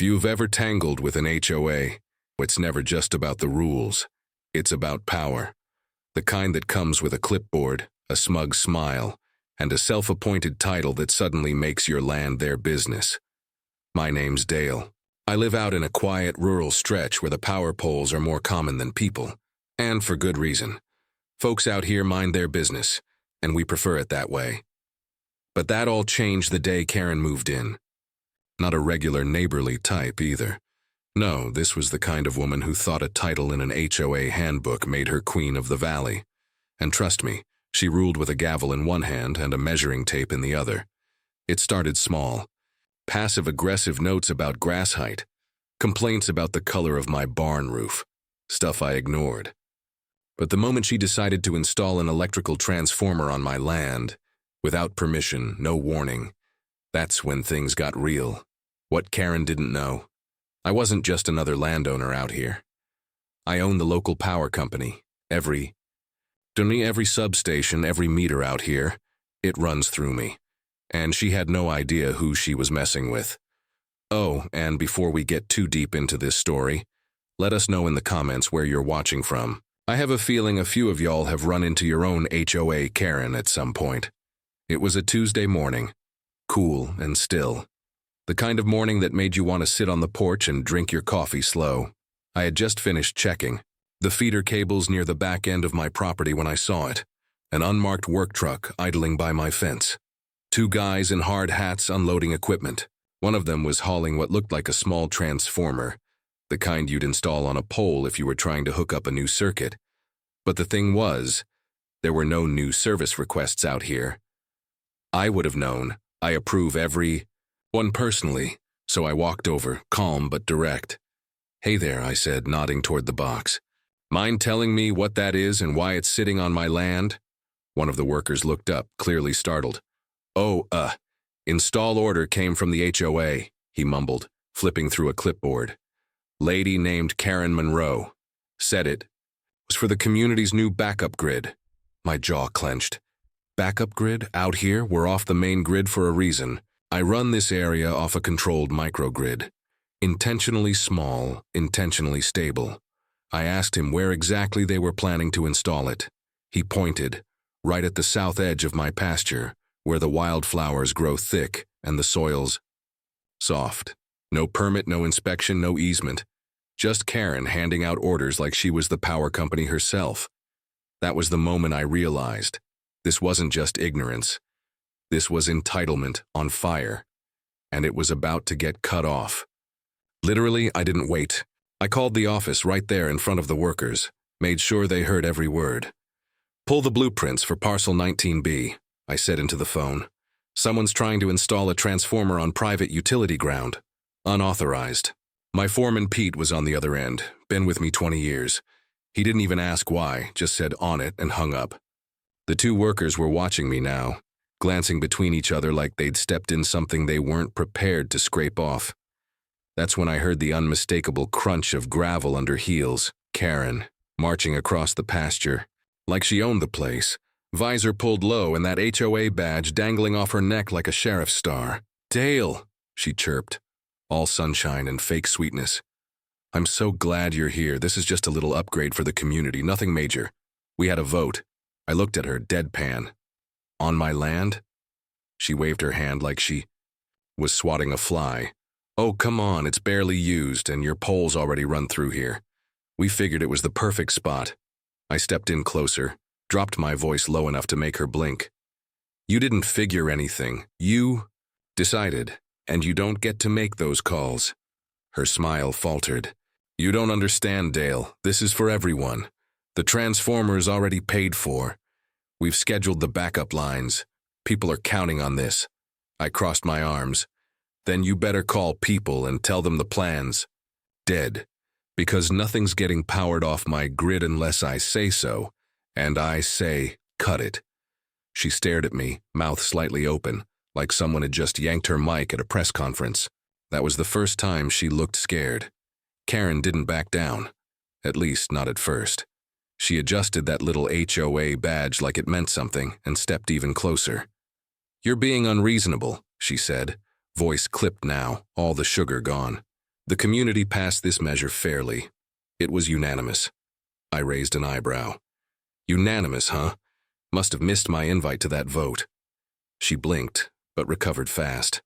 If you've ever tangled with an HOA, it's never just about the rules. It's about power. The kind that comes with a clipboard, a smug smile, and a self-appointed title that suddenly makes your land their business. My name's Dale. I live out in a quiet rural stretch where the power poles are more common than people, and for good reason. Folks out here mind their business, and we prefer it that way. But that all changed the day Karen moved in. Not a regular neighborly type either. No, this was the kind of woman who thought a title in an HOA handbook made her queen of the valley. And trust me, she ruled with a gavel in one hand and a measuring tape in the other. It started small. Passive-aggressive notes about grass height, complaints about the color of my barn roof, stuff I ignored. But the moment she decided to install an electrical transformer on my land, without permission, no warning, that's when things got real. What Karen didn't know, I wasn't just another landowner out here. I own the local power company. Every substation, every meter out here, it runs through me. And she had no idea who she was messing with. Oh, and before we get too deep into this story, let us know in the comments where you're watching from. I have a feeling a few of y'all have run into your own HOA Karen at some point. It was a Tuesday morning, cool and still. The kind of morning that made you want to sit on the porch and drink your coffee slow. I had just finished checking the feeder cables near the back end of my property when I saw it, an unmarked work truck idling by my fence. Two guys in hard hats unloading equipment. One of them was hauling what looked like a small transformer, the kind you'd install on a pole if you were trying to hook up a new circuit. But the thing was, there were no new service requests out here. I would have known. I approve every one personally, so I walked over, calm but direct. "Hey there," I said, nodding toward the box. "Mind telling me what that is and why it's sitting on my land?" One of the workers looked up, clearly startled. "Oh, install order came from the HOA," he mumbled, flipping through a clipboard. "Lady named Karen Monroe. Said it was for the community's new backup grid." My jaw clenched. Backup grid? Out here? We're off the main grid for a reason. I run this area off a controlled microgrid. Intentionally small, intentionally stable. I asked him where exactly they were planning to install it. He pointed, right at the south edge of my pasture, where the wildflowers grow thick and the soil's soft. No permit, no inspection, no easement. Just Karen handing out orders like she was the power company herself. That was the moment I realized. This wasn't just ignorance. This was entitlement on fire. And it was about to get cut off. Literally, I didn't wait. I called the office right there in front of the workers, made sure they heard every word. "Pull the blueprints for parcel 19B, I said into the phone. "Someone's trying to install a transformer on private utility ground. Unauthorized." My foreman Pete was on the other end, been with me 20 years. He didn't even ask why, just said on it and hung up. The two workers were watching me now, glancing between each other like they'd stepped in something they weren't prepared to scrape off. That's when I heard the unmistakable crunch of gravel under heels. Karen, marching across the pasture, like she owned the place, visor pulled low and that HOA badge dangling off her neck like a sheriff's star. "Dale," she chirped, all sunshine and fake sweetness. "I'm so glad you're here. This is just a little upgrade for the community, nothing major. We had a vote." I looked at her, deadpan. "On my land?" She waved her hand like she was swatting a fly. "Oh, come on, it's barely used and your pole's already run through here. We figured it was the perfect spot." I stepped in closer, dropped my voice low enough to make her blink. "You didn't figure anything. You decided, and you don't get to make those calls." Her smile faltered. "You don't understand, Dale. This is for everyone. The transformer is already paid for. We've scheduled the backup lines. People are counting on this." I crossed my arms. "Then you better call people and tell them the plan's dead. Because nothing's getting powered off my grid unless I say so. And I say, cut it." She stared at me, mouth slightly open, like someone had just yanked her mic at a press conference. That was the first time she looked scared. Karen didn't back down. At least, not at first. She adjusted that little HOA badge like it meant something and stepped even closer. "You're being unreasonable," she said, voice clipped now, all the sugar gone. The community passed this measure fairly. It was unanimous. I raised an eyebrow. Unanimous, huh? Must have missed my invite to that vote. She blinked, but recovered fast.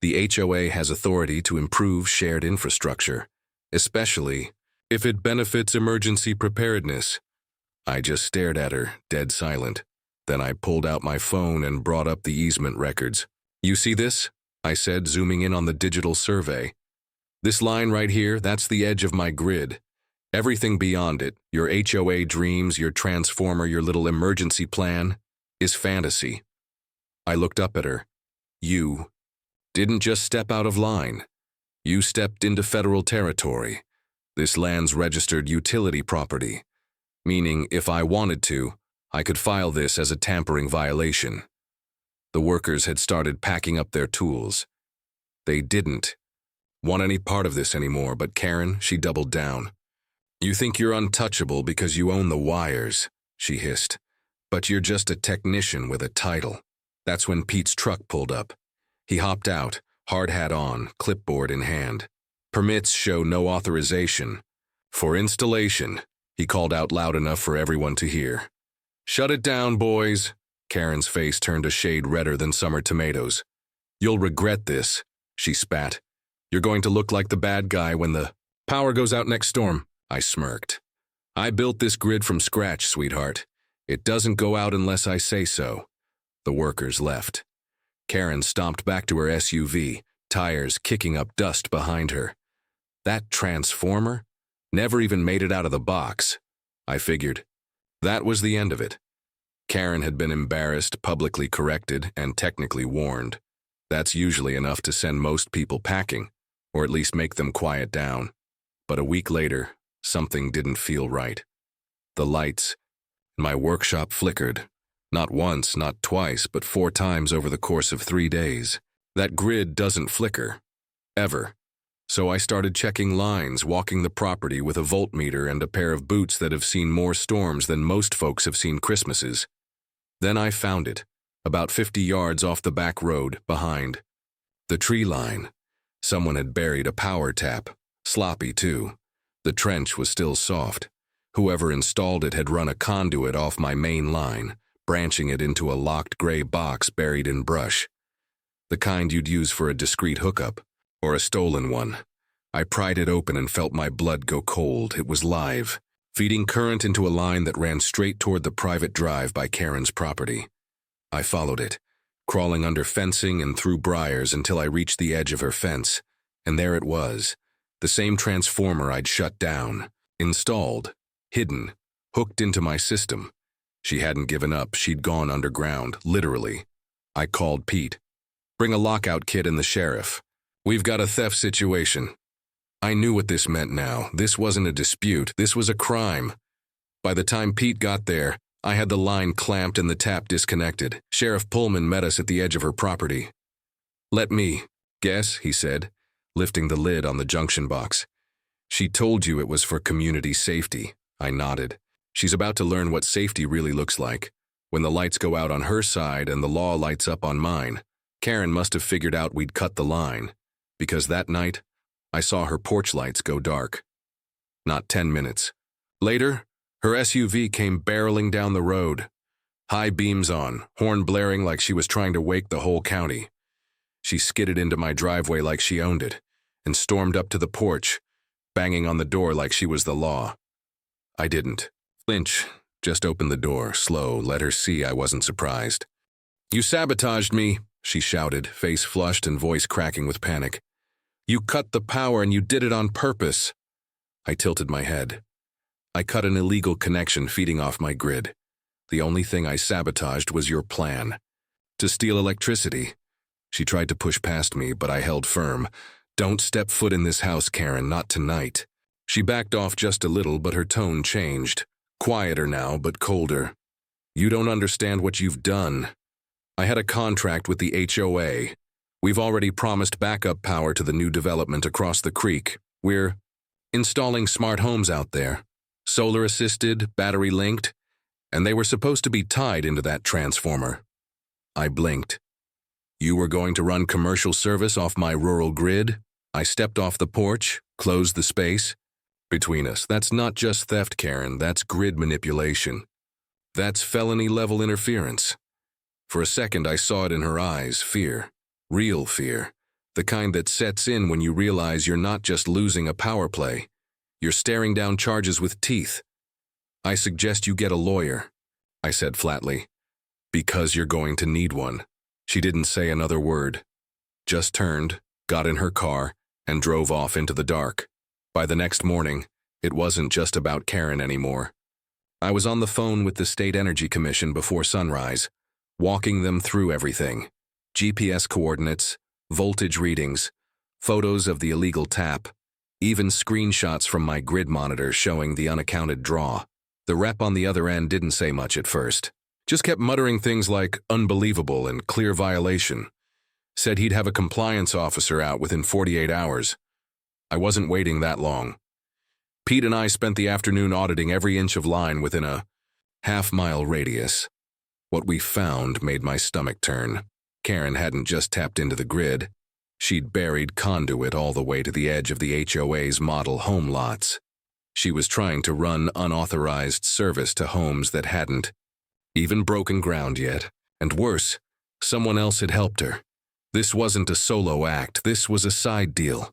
The HOA has authority to improve shared infrastructure, especially if it benefits emergency preparedness. I just stared at her, dead silent. Then I pulled out my phone and brought up the easement records. You see this? I said, zooming in on the digital survey. This line right here, that's the edge of my grid. Everything beyond it, your HOA dreams, your transformer, your little emergency plan, is fantasy. I looked up at her. You didn't just step out of line. You stepped into federal territory. This land's registered utility property, meaning if I wanted to, I could file this as a tampering violation. The workers had started packing up their tools. They didn't want any part of this anymore, but Karen, she doubled down. You think you're untouchable because you own the wires, she hissed. But you're just a technician with a title. That's when Pete's truck pulled up. He hopped out, hard hat on, clipboard in hand. Permits show no authorization. For installation, he called out loud enough for everyone to hear. Shut it down, boys. Karen's face turned a shade redder than summer tomatoes. You'll regret this, she spat. You're going to look like the bad guy when the power goes out next storm. I smirked. I built this grid from scratch, sweetheart. It doesn't go out unless I say so. The workers left. Karen stomped back to her SUV, tires kicking up dust behind her. That transformer never even made it out of the box, I figured. That was the end of it. Karen had been embarrassed, publicly corrected, and technically warned. That's usually enough to send most people packing, or at least make them quiet down. But a week later, something didn't feel right. The lights in my workshop flickered. Not once, not twice, but 4 times over the course of 3 days. That grid doesn't flicker. Ever. So I started checking lines, walking the property with a voltmeter and a pair of boots that have seen more storms than most folks have seen Christmases. Then I found it, about 50 yards off the back road, behind the tree line. Someone had buried a power tap, sloppy too. The trench was still soft. Whoever installed it had run a conduit off my main line, branching it into a locked gray box buried in brush. The kind you'd use for a discreet hookup, or a stolen one. I pried it open and felt my blood go cold. It was live, feeding current into a line that ran straight toward the private drive by Karen's property. I followed it, crawling under fencing and through briars until I reached the edge of her fence, and there it was, the same transformer I'd shut down, installed, hidden, hooked into my system. She hadn't given up, she'd gone underground, literally. I called Pete. Bring a lockout kit and the sheriff. We've got a theft situation. I knew what this meant now. This wasn't a dispute, this was a crime. By the time Pete got there, I had the line clamped and the tap disconnected. Sheriff Pullman met us at the edge of her property. Let me guess, he said, lifting the lid on the junction box. She told you it was for community safety. I nodded. She's about to learn what safety really looks like. When the lights go out on her side and the law lights up on mine, Karen must have figured out we'd cut the line, because that night, I saw her porch lights go dark. Not 10 minutes. Later, her SUV came barreling down the road. High beams on, horn blaring like she was trying to wake the whole county. She skidded into my driveway like she owned it, and stormed up to the porch, banging on the door like she was the law. I didn't flinch, just opened the door, slow, let her see I wasn't surprised. You sabotaged me, she shouted, face flushed and voice cracking with panic. You cut the power and you did it on purpose. I tilted my head. I cut an illegal connection feeding off my grid. The only thing I sabotaged was your plan. To steal electricity. She tried to push past me, but I held firm. Don't step foot in this house, Karen, not tonight. She backed off just a little, but her tone changed. Quieter now, but colder. You don't understand what you've done. I had a contract with the HOA. We've already promised backup power to the new development across the creek. We're installing smart homes out there. Solar-assisted, battery-linked, and they were supposed to be tied into that transformer. I blinked. You were going to run commercial service off my rural grid? I stepped off the porch, Close the space? Between us, that's not just theft, Karen, that's grid manipulation. That's felony-level interference. For a second, I saw it in her eyes, fear. Real fear. The kind that sets in when you realize you're not just losing a power play. You're staring down charges with teeth. I suggest you get a lawyer, I said flatly. Because you're going to need one. She didn't say another word. Just turned, got in her car, and drove off into the dark. By the next morning, it wasn't just about Karen anymore. I was on the phone with the State Energy Commission before sunrise, walking them through everything. GPS coordinates, voltage readings, photos of the illegal tap, even screenshots from my grid monitor showing the unaccounted draw. The rep on the other end didn't say much at first. Just kept muttering things like unbelievable and clear violation. Said he'd have a compliance officer out within 48 hours. I wasn't waiting that long. Pete and I spent the afternoon auditing every inch of line within a half-mile radius. What we found made my stomach turn. Karen hadn't just tapped into the grid. She'd buried conduit all the way to the edge of the HOA's model home lots. She was trying to run unauthorized service to homes that hadn't even broken ground yet. And worse, someone else had helped her. This wasn't a solo act, this was a side deal.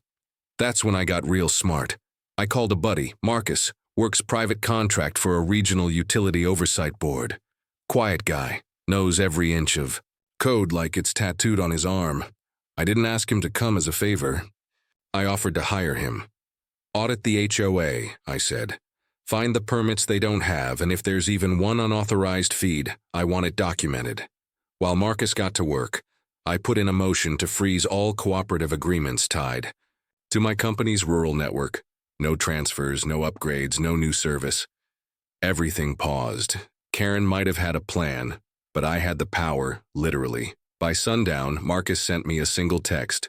That's when I got real smart. I called a buddy, Marcus, works private contract for a regional utility oversight board. Quiet guy, knows every inch of code like it's tattooed on his arm. I didn't ask him to come as a favor. I offered to hire him. Audit the HOA, I said. Find the permits they don't have, and if there's even one unauthorized feed, I want it documented. While Marcus got to work, I put in a motion to freeze all cooperative agreements tied to my company's rural network. No transfers, no upgrades, no new service. Everything paused. Karen might have had a plan, but I had the power, literally. By sundown, Marcus sent me a single text.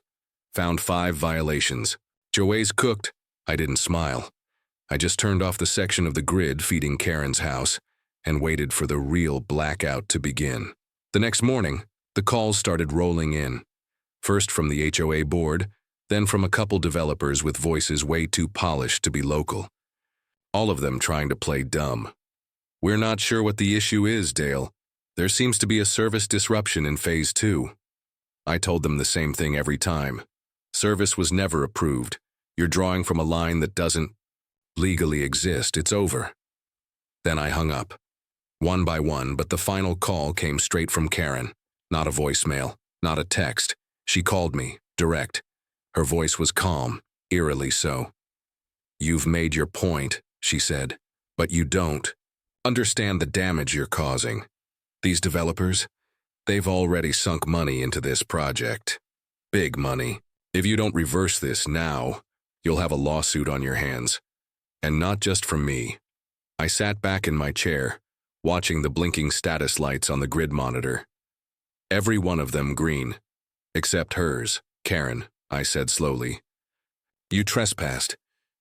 Found 5 violations. Joey's cooked. I didn't smile. I just turned off the section of the grid feeding Karen's house and waited for the real blackout to begin. The next morning, the calls started rolling in. First from the HOA board, then from a couple developers with voices way too polished to be local. All of them trying to play dumb. We're not sure what the issue is, Dale. There seems to be a service disruption in Phase 2. I told them the same thing every time. Service was never approved. You're drawing from a line that doesn't legally exist. It's over. Then I hung up. One by one, but the final call came straight from Karen. Not a voicemail, not a text. She called me, direct. Her voice was calm, eerily so. You've made your point, she said, but you don't understand the damage you're causing. These developers, they've already sunk money into this project. Big money. If you don't reverse this now, you'll have a lawsuit on your hands. And not just from me. I sat back in my chair, watching the blinking status lights on the grid monitor. Every one of them green. Except hers, Karen, I said slowly. You trespassed.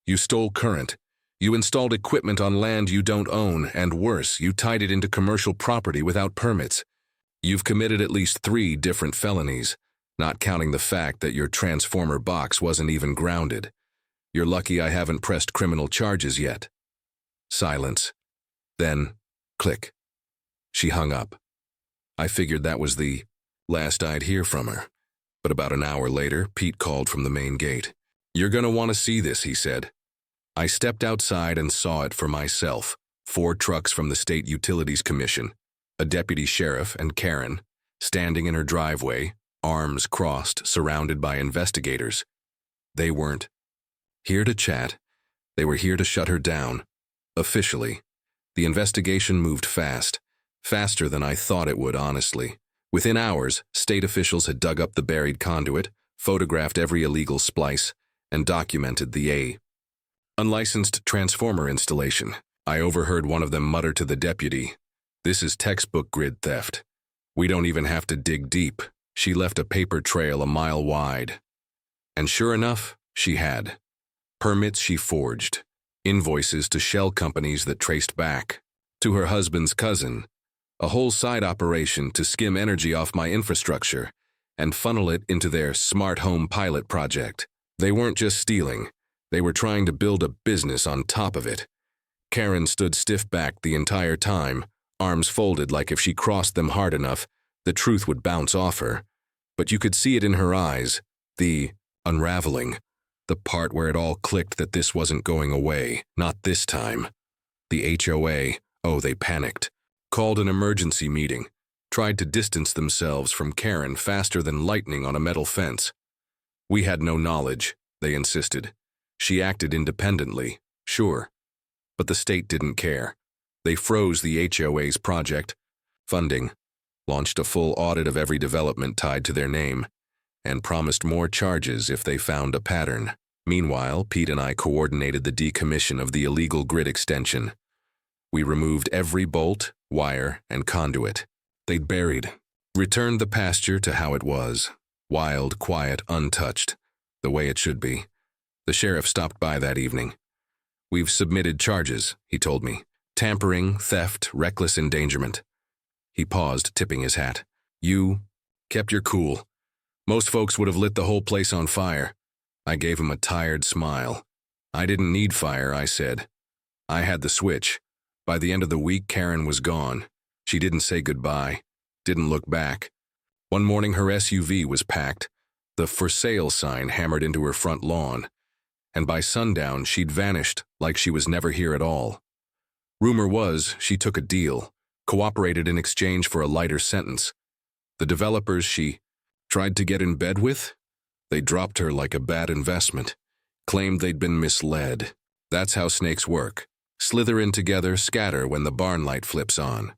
You stole current. You installed equipment on land you don't own, and worse, you tied it into commercial property without permits. You've committed at least 3 different felonies, not counting the fact that your transformer box wasn't even grounded. You're lucky I haven't pressed criminal charges yet. Silence. Then, click. She hung up. I figured that was the last I'd hear from her. But about an hour later, Pete called from the main gate. You're gonna want to see this, he said. I stepped outside and saw it for myself. 4 trucks from the State Utilities Commission, a deputy sheriff and Karen, standing in her driveway, arms crossed, surrounded by investigators. They weren't here to chat. They were here to shut her down. Officially. The investigation moved fast. Faster than I thought it would, honestly. Within hours, state officials had dug up the buried conduit, photographed every illegal splice, and documented the unlicensed transformer installation. I overheard one of them mutter to the deputy, "This is textbook grid theft. We don't even have to dig deep." She left a paper trail a mile wide. And sure enough, she had. Permits she forged. Invoices to shell companies that traced back to her husband's cousin. A whole side operation to skim energy off my infrastructure and funnel it into their smart home pilot project. They weren't just stealing. They were trying to build a business on top of it. Karen stood stiff-backed the entire time, arms folded like if she crossed them hard enough, the truth would bounce off her. But you could see it in her eyes, the unraveling, the part where it all clicked that this wasn't going away, not this time. The HOA, oh, they panicked, called an emergency meeting, tried to distance themselves from Karen faster than lightning on a metal fence. We had no knowledge, they insisted. She acted independently, sure. But the state didn't care. They froze the HOA's project, funding, launched a full audit of every development tied to their name, and promised more charges if they found a pattern. Meanwhile, Pete and I coordinated the decommission of the illegal grid extension. We removed every bolt, wire, and conduit they'd buried, returned the pasture to how it was, wild, quiet, untouched, the way it should be. The sheriff stopped by that evening. "We've submitted charges," he told me. "Tampering, theft, reckless endangerment." He paused, tipping his hat. "You kept your cool. Most folks would have lit the whole place on fire." I gave him a tired smile. "I didn't need fire," I said. "I had the switch." By the end of the week, Karen was gone. She didn't say goodbye, didn't look back. One morning her SUV was packed, the "for sale" sign hammered into her front lawn, and by sundown she'd vanished like she was never here at all. Rumor was she took a deal, cooperated in exchange for a lighter sentence. The developers she tried to get in bed with? They dropped her like a bad investment, claimed they'd been misled. That's how snakes work. Slither in together, scatter when the barn light flips on.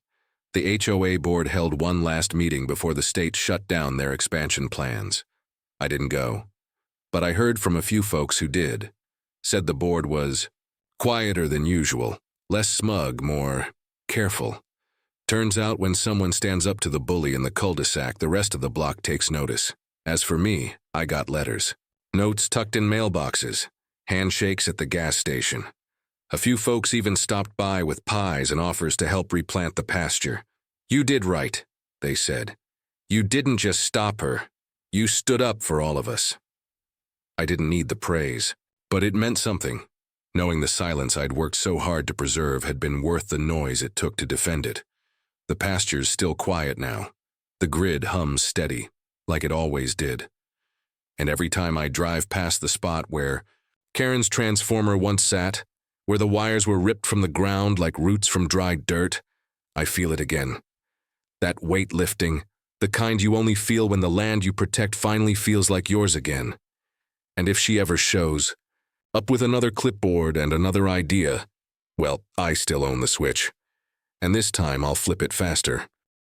The HOA board held one last meeting before the state shut down their expansion plans. I didn't go, but I heard from a few folks who did. Said the board was quieter than usual, less smug, more careful. Turns out when someone stands up to the bully in the cul-de-sac, the rest of the block takes notice. As for me, I got letters. Notes tucked in mailboxes, handshakes at the gas station. A few folks even stopped by with pies and offers to help replant the pasture. "You did right," they said. "You didn't just stop her. You stood up for all of us." I didn't need the praise, but it meant something. Knowing the silence I'd worked so hard to preserve had been worth the noise it took to defend it. The pasture's still quiet now. The grid hums steady, like it always did. And every time I drive past the spot where Karen's transformer once sat, where the wires were ripped from the ground like roots from dry dirt, I feel it again. That weight lifting, the kind you only feel when the land you protect finally feels like yours again. And if she ever shows up with another clipboard and another idea, well, I still own the switch. And this time I'll flip it faster.